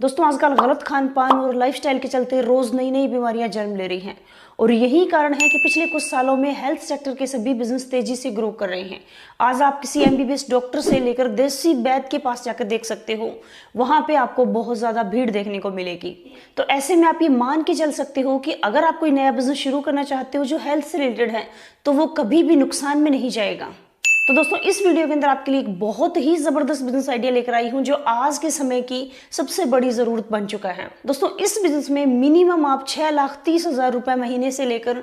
दोस्तों आजकल गलत खान पान और लाइफस्टाइल के चलते रोज नई नई बीमारियां जन्म ले रही हैं और यही कारण है कि पिछले कुछ सालों में हेल्थ सेक्टर के सभी बिजनेस तेजी से ग्रो कर रहे हैं। आज आप किसी एमबीबीएस डॉक्टर से लेकर देसी वैद्य के पास जाकर देख सकते हो, वहां पे आपको बहुत ज्यादा भीड़ देखने को मिलेगी। तो ऐसे में आप ये मान के चल सकते हो कि अगर आप कोई नया बिजनेस शुरू करना चाहते हो जो हेल्थ से रिलेटेड है तो वो कभी भी नुकसान में नहीं जाएगा। तो दोस्तों इस वीडियो के अंदर आपके लिए एक बहुत ही जबरदस्त बिजनेस आइडिया लेकर आई हूं जो आज के समय की सबसे बड़ी जरूरत बन चुका है। दोस्तों इस बिजनेस में मिनिमम आप 6,30,000 रुपए महीने से लेकर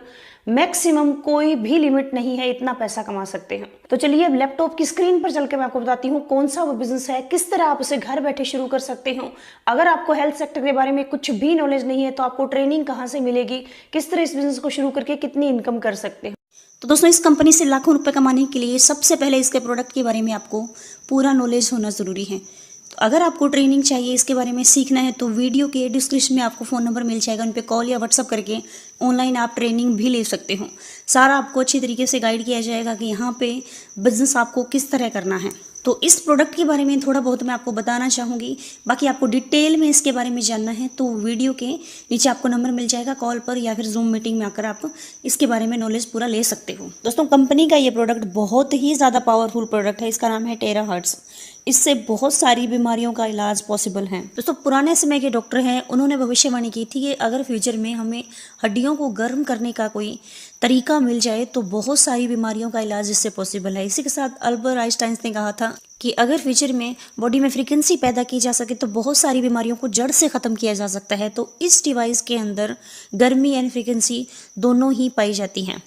मैक्सिमम कोई भी लिमिट नहीं है, इतना पैसा कमा सकते हैं। तो चलिए अब लैपटॉप की स्क्रीन पर चलकर मैं आपको बताती हूँ कौन सा वो बिजनेस है, किस तरह आप उसे घर बैठे शुरू कर सकते हो। अगर आपको हेल्थ सेक्टर के बारे में कुछ भी नॉलेज नहीं है तो आपको ट्रेनिंग कहाँ से मिलेगी, किस तरह इस बिजनेस को शुरू करके कितनी इनकम कर सकते हैं। तो दोस्तों इस कंपनी से लाखों रुपए कमाने के लिए सबसे पहले इसके प्रोडक्ट के बारे में आपको पूरा नॉलेज होना ज़रूरी है। तो अगर आपको ट्रेनिंग चाहिए, इसके बारे में सीखना है, तो वीडियो के डिस्क्रिप्शन में आपको फ़ोन नंबर मिल जाएगा, उन पर कॉल या व्हाट्सअप करके ऑनलाइन आप ट्रेनिंग भी ले सकते हो। सारा आपको अच्छी तरीके से गाइड किया जाएगा कि यहाँ पे बिजनेस आपको किस तरह करना है। तो इस प्रोडक्ट के बारे में थोड़ा बहुत मैं आपको बताना चाहूँगी, बाकी आपको डिटेल में इसके बारे में जानना है तो वीडियो के नीचे आपको नंबर मिल जाएगा, कॉल पर या फिर जूम मीटिंग में आकर आप इसके बारे में नॉलेज पूरा ले सकते हो। दोस्तों कंपनी का ये प्रोडक्ट बहुत ही ज़्यादा पावरफुल प्रोडक्ट है, इसका नाम है टेराहर्ट्ज़। इससे बहुत सारी बीमारियों का इलाज पॉसिबल है। दोस्तों पुराने समय के डॉक्टर हैं, उन्होंने भविष्यवाणी की थी कि अगर फ्यूचर में हमें हड्डियों को गर्म करने का कोई तरीका मिल जाए तो बहुत सारी बीमारियों का इलाज इससे पॉसिबल है। इसी के साथ अल्बर्ट आइंस्टाइन ने कहा था कि अगर फ्यूचर में बॉडी में फ्रीक्वेंसी पैदा की जा सके तो बहुत सारी बीमारियों को जड़ से ख़त्म किया जा सकता है। तो इस डिवाइस के अंदर गर्मी एंड फ्रीक्वेंसी दोनों ही पाई जाती हैं,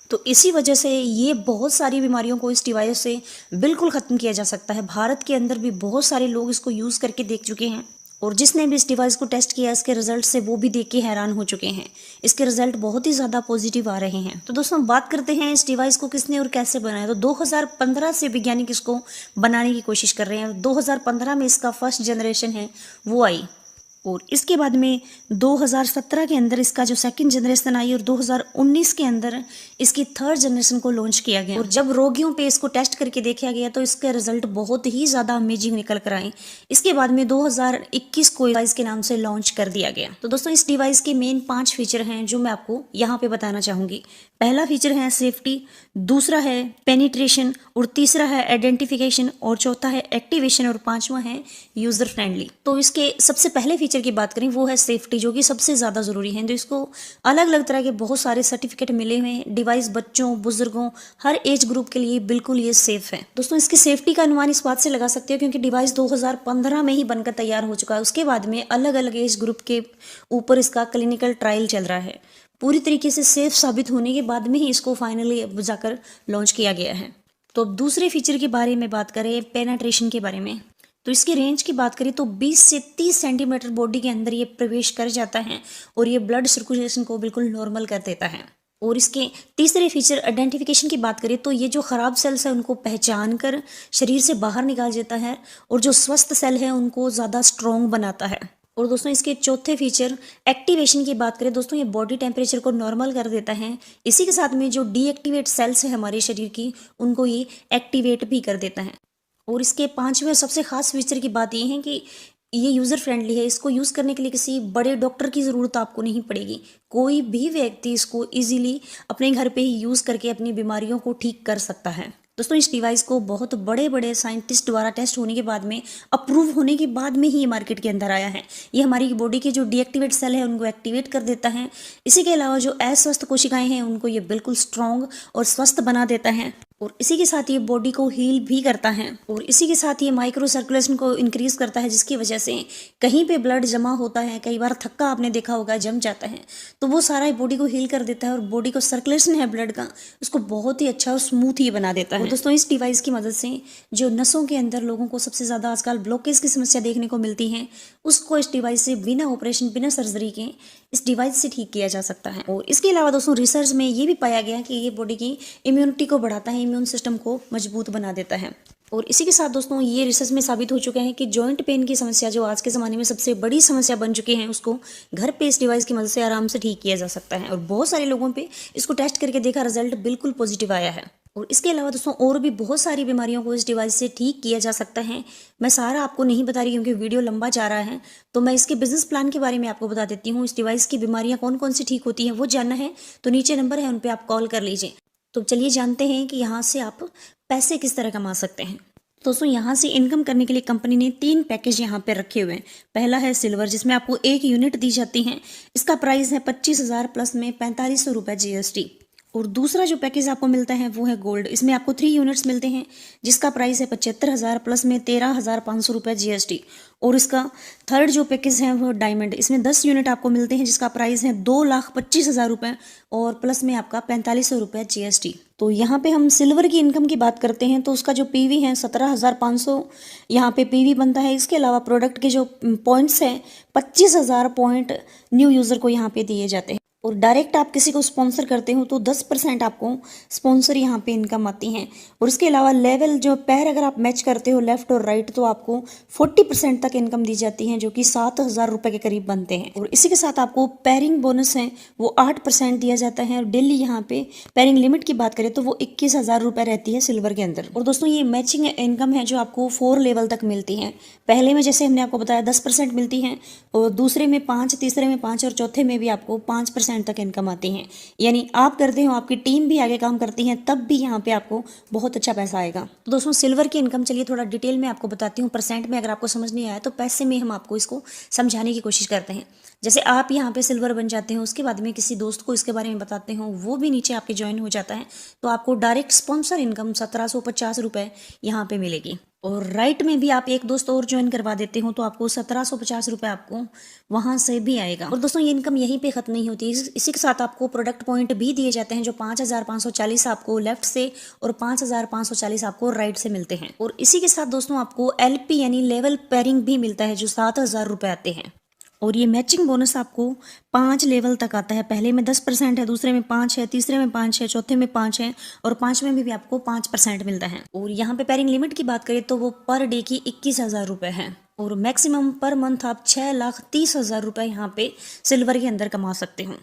तो इसी वजह से ये बहुत सारी बीमारियों को इस डिवाइस से बिल्कुल ख़त्म किया जा सकता है। भारत के अंदर भी बहुत सारे लोग इसको यूज़ करके देख चुके हैं और जिसने भी इस डिवाइस को टेस्ट किया इसके रिजल्ट से वो भी देख के हैरान हो चुके हैं। इसके रिजल्ट बहुत ही ज़्यादा पॉजिटिव आ रहे हैं। तो दोस्तों बात करते हैं इस डिवाइस को किसने और कैसे बनाया। तो 2015 से वैज्ञानिक इसको बनाने की कोशिश कर रहे हैं। 2015 में इसका फर्स्ट जनरेशन है वो आई और इसके बाद में 2017 के अंदर इसका जो सेकंड जनरेशन आई और 2019 के अंदर इसकी थर्ड जनरेशन को लॉन्च किया गया। और जब रोगियों पे इसको टेस्ट करके देखा गया तो इसके रिजल्ट बहुत ही ज़्यादा अमेजिंग निकल कर आए। इसके बाद में 2021 को डिवाइस के नाम से लॉन्च कर दिया गया। तो दोस्तों इस डिवाइस के मेन 5 फीचर हैं जो मैं आपको यहाँ पे बताना चाहूँगी। पहला फीचर है सेफ्टी, दूसरा है पेनिट्रेशन और तीसरा है आइडेंटिफिकेशन और चौथा है एक्टिवेशन और पांचवा है यूज़र फ्रेंडली। तो इसके सबसे पहले फीचर की बात करें वो है सेफ्टी, जो कि सबसे ज़्यादा ज़रूरी है। तो इसको अलग अलग तरह के बहुत सारे सर्टिफिकेट मिले हुए हैं। डिवाइस बच्चों, बुजुर्गों, हर एज ग्रुप के लिए बिल्कुल ये सेफ है। दोस्तों इसकी सेफ्टी का अनुमान इस बात से लगा सकते हो क्योंकि डिवाइस 2015 में ही बनकर तैयार हो चुका है। उसके बाद में अलग अलग एज ग्रुप के ऊपर इसका क्लिनिकल ट्रायल चल रहा है। पूरी तरीके से सेफ साबित होने के बाद में ही इसको फाइनली जाकर लॉन्च किया गया है। तो अब दूसरे फीचर के बारे में बात करें, पेनिट्रेशन के बारे में, तो इसकी रेंज की बात करें तो 20 से 30 सेंटीमीटर बॉडी के अंदर ये प्रवेश कर जाता है और ये ब्लड सर्कुलेशन को बिल्कुल नॉर्मल कर देता है। और इसके तीसरे फीचर आइडेंटिफिकेशन की बात करें तो ये जो ख़राब सेल्स है उनको पहचान कर शरीर से बाहर निकाल देता है और जो स्वस्थ सेल है उनको ज़्यादा स्ट्रॉन्ग बनाता है। और दोस्तों इसके चौथे फीचर एक्टिवेशन की बात करें दोस्तों, ये बॉडी टेम्परेचर को नॉर्मल कर देता है। इसी के साथ में जो डीएक्टिवेट सेल्स है हमारे शरीर की उनको ये एक्टिवेट भी कर देता है। और इसके पांचवें सबसे खास फीचर की बात ये है कि ये यूज़र फ्रेंडली है। इसको यूज़ करने के लिए किसी बड़े डॉक्टर की ज़रूरत आपको नहीं पड़ेगी। कोई भी व्यक्ति इसको इजीली अपने घर पे ही यूज़ करके अपनी बीमारियों को ठीक कर सकता है। दोस्तों इस डिवाइस को बहुत बड़े बड़े साइंटिस्ट द्वारा टेस्ट होने के बाद में, अप्रूव होने के बाद में ही ये मार्केट के अंदर आया है। ये हमारी बॉडी के जो डीएक्टिवेट सेल है उनको एक्टिवेट कर देता है। इसी के अलावा जो अस्वस्थ कोशिकाएं हैं उनको ये बिल्कुल स्ट्रॉन्ग और स्वस्थ बना देता है और इसी के साथ ये बॉडी को हील भी करता है और इसी के साथ ये माइक्रो सर्कुलेशन को इंक्रीज करता है, जिसकी वजह से कहीं पे ब्लड जमा होता है, कई बार थक्का आपने देखा होगा जम जाता है, तो वो सारा बॉडी को हील कर देता है और बॉडी को सर्कुलेशन है ब्लड का उसको बहुत ही अच्छा और स्मूथ ही बना देता है। दोस्तों इस डिवाइस की मदद से जो नसों के अंदर लोगों को सबसे ज़्यादा आजकल ब्लॉकेज की समस्या देखने को मिलती है उसको इस डिवाइस से बिना ऑपरेशन, बिना सर्जरी के इस डिवाइस से ठीक किया जा सकता है। और इसके अलावा दोस्तों रिसर्च में ये भी पाया गया कि ये बॉडी की इम्यूनिटी को बढ़ाता है, इम्यून सिस्टम को मजबूत बना देता है। और इसी के साथ दोस्तों ये रिसर्च में साबित हो चुका है कि जॉइंट पेन की समस्या जो आज के ज़माने में सबसे बड़ी समस्या बन चुकी है उसको घर पे इस डिवाइस की मदद से आराम से ठीक किया जा सकता है। और बहुत सारे लोगों पे इसको टेस्ट करके देखा, रिजल्ट बिल्कुल पॉजिटिव आया है। और इसके अलावा दोस्तों और भी बहुत सारी बीमारियों को इस डिवाइस से ठीक किया जा सकता है। मैं सारा आपको नहीं बता रही क्योंकि वीडियो लंबा जा रहा है, तो मैं इसके बिजनेस प्लान के बारे में आपको बता देती हूँ। इस डिवाइस की बीमारियां कौन कौन सी ठीक होती हैं वो जानना है तो नीचे नंबर है, उन पर आप कॉल कर लीजिए। तो चलिए जानते हैं कि यहाँ से आप पैसे किस तरह कमा सकते हैं। दोस्तों यहाँ से इनकम करने के लिए कंपनी ने 3 पैकेज यहाँ पे रखे हुए हैं। पहला है सिल्वर, जिसमें आपको 1 यूनिट दी जाती है। इसका प्राइस है 25,000 प्लस में 4500 रुपये GST। और दूसरा जो पैकेज आपको मिलता है वो है गोल्ड। इसमें आपको 3 यूनिट्स मिलते हैं, जिसका प्राइस है 75,000 प्लस में 13,500 रुपये GST। और इसका थर्ड जो पैकेज है वो डायमंड। इसमें 10 यूनिट आपको मिलते हैं, जिसका प्राइस है 2,25,000 रुपये और प्लस में आपका 4500 रुपये GST। तो यहाँ पे हम सिल्वर की इनकम की बात करते हैं तो उसका जो PV है 17,500 यहाँ पे PV बनता है। इसके अलावा प्रोडक्ट के जो पॉइंट्स हैं 25,000 पॉइंट न्यू यूज़र को यहाँ पे दिए जाते हैं। और डायरेक्ट आप किसी को स्पॉन्सर करते हो तो 10% आपको स्पॉन्सर यहाँ पे इनकम आती है। और इसके अलावा लेवल जो पैर अगर आप मैच करते हो लेफ्ट और राइट तो आपको 40% तक इनकम दी जाती है, जो कि 7,000 रुपये के करीब बनते हैं। और इसी के साथ आपको पैरिंग बोनस है वो 8% दिया जाता है। और डेली यहाँ पे पैरिंग लिमिट की बात करें तो वो 21,000 रुपये रहती है सिल्वर के अंदर। और दोस्तों ये मैचिंग इनकम है जो आपको 4 लेवल तक मिलती है। पहले में जैसे हमने आपको बताया 10% मिलती है, और दूसरे में 5, तीसरे में 5 और चौथे में भी आपको 5% तक इनकम आती है। यानी आप करते हो, आपकी टीम भी आगे काम करती है, तब भी यहाँ पे आपको बहुत अच्छा पैसा आएगा। तो दोस्तों सिल्वर की इनकम चलिए थोड़ा डिटेल में आपको बताती हूँ। परसेंट में अगर आपको समझ नहीं आया तो पैसे में हम आपको इसको समझाने की कोशिश करते हैं। जैसे आप यहाँ पे सिल्वर बन जाते हो, उसके बाद में किसी दोस्त को इसके बारे में बताते हो, वो भी नीचे आपके ज्वाइन हो जाता है, तो आपको डायरेक्ट स्पॉन्सर इनकम 1750 रुपये यहाँ पे मिलेगी। और राइट में भी आप एक दोस्त और ज्वाइन करवा देते हो तो आपको 1750 रुपये आपको वहाँ से भी आएगा। और दोस्तों ये इनकम यहीं पे खत्म नहीं होती, इसी के साथ आपको प्रोडक्ट पॉइंट भी दिए जाते हैं, जो 5,540 आपको लेफ्ट से और 5,540 आपको राइट से मिलते हैं। और इसी के साथ दोस्तों आपको LP यानी लेवल पेयरिंग भी मिलता है, जो 7,000 रुपये आते हैं। और ये मैचिंग बोनस आपको 5 लेवल तक आता है। पहले में 10% है, दूसरे में 5 है, तीसरे में 5 है, चौथे में 5 है और 5वें में भी आपको 5% मिलता है। और यहाँ पे पैरिंग लिमिट की बात करें तो वो पर डे की 21,000 रुपये है। और मैक्सिमम पर मंथ आप 6,30,000 रुपये यहाँ पे सिल्वर के अंदर कमा सकते हो।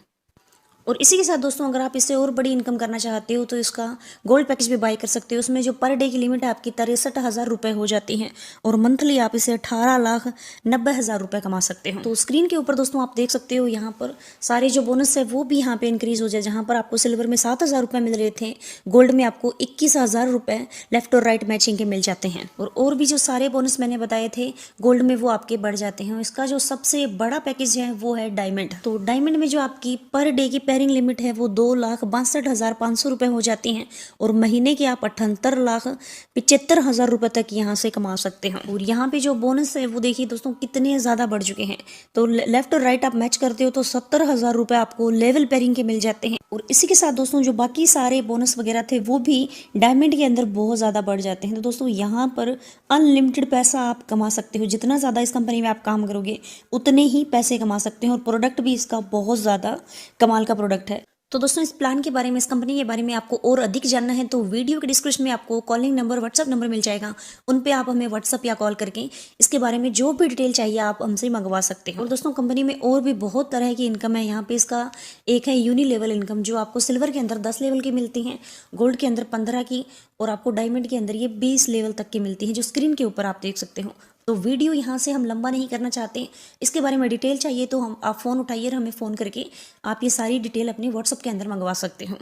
और इसी के साथ दोस्तों अगर आप इससे और बड़ी इनकम करना चाहते हो तो इसका गोल्ड पैकेज भी बाय कर सकते हो। उसमें जो पर डे की लिमिट है आपकी 63,000 रुपये हो जाती है और मंथली आप इसे 18,90,000 रुपये कमा सकते हो। तो स्क्रीन के ऊपर दोस्तों आप देख सकते हो यहाँ पर सारे जो बोनस है वो भी यहाँ पे इंक्रीज हो जाए। जहाँ पर आपको सिल्वर में 7,000 रुपये मिल रहे थे, गोल्ड में आपको 21,000 रुपये लेफ्ट और राइट मैचिंग के मिल जाते हैं। और भी जो सारे बोनस मैंने बताए थे गोल्ड में वो आपके बढ़ जाते हैं। इसका जो सबसे बड़ा पैकेज है वो है डायमंड। तो डायमंड में जो आपकी पर डे की पेयरिंग लिमिट है वो 2,62,500 रुपये हो जाती हैं और महीने के आप 78,75,000 रुपये तक यहाँ से कमा सकते हैं। और यहाँ पे जो बोनस है वो देखिए दोस्तों कितने ज़्यादा बढ़ चुके हैं। तो लेफ्ट और राइट आप मैच करते हो तो 70,000 रुपये आपको लेवल पेयरिंग के मिल जाते हैं। और इसी के साथ दोस्तों जो बाकी सारे बोनस वगैरह थे वो भी डायमंड के अंदर बहुत ज़्यादा बढ़ जाते हैं। तो दोस्तों यहाँ पर अनलिमिटेड पैसा आप कमा सकते हो। जितना ज़्यादा इस कंपनी में आप काम करोगे उतने ही पैसे कमा सकते हैं। और प्रोडक्ट भी इसका बहुत ज़्यादा कमाल का प्रोडक्ट है। तो दोस्तों इस प्लान के बारे में, इस कंपनी के बारे में आपको और अधिक जानना है तो वीडियो के डिस्क्रिप्शन में आपको कॉलिंग नंबर, व्हाट्सअप नंबर मिल जाएगा। उन पे आप हमें व्हाट्सअप या कॉल करके इसके बारे में जो भी डिटेल चाहिए आप हमसे मंगवा सकते हैं। और दोस्तों कंपनी में और भी बहुत तरह की इनकम है। यहाँ पे इसका एक है यूनी लेवल इनकम, जो आपको सिल्वर के अंदर 10 लेवल की मिलती हैं, गोल्ड के अंदर 15 की और आपको डायमंड के अंदर ये 20 लेवल तक की मिलती है, जो स्क्रीन के ऊपर आप देख सकते हो। तो वीडियो यहाँ से हम लंबा नहीं करना चाहते, इसके बारे में डिटेल चाहिए तो आप फ़ोन उठाइए और हमें फ़ोन करके आप ये सारी डिटेल अपने व्हाट्सअप के अंदर मंगवा सकते हो।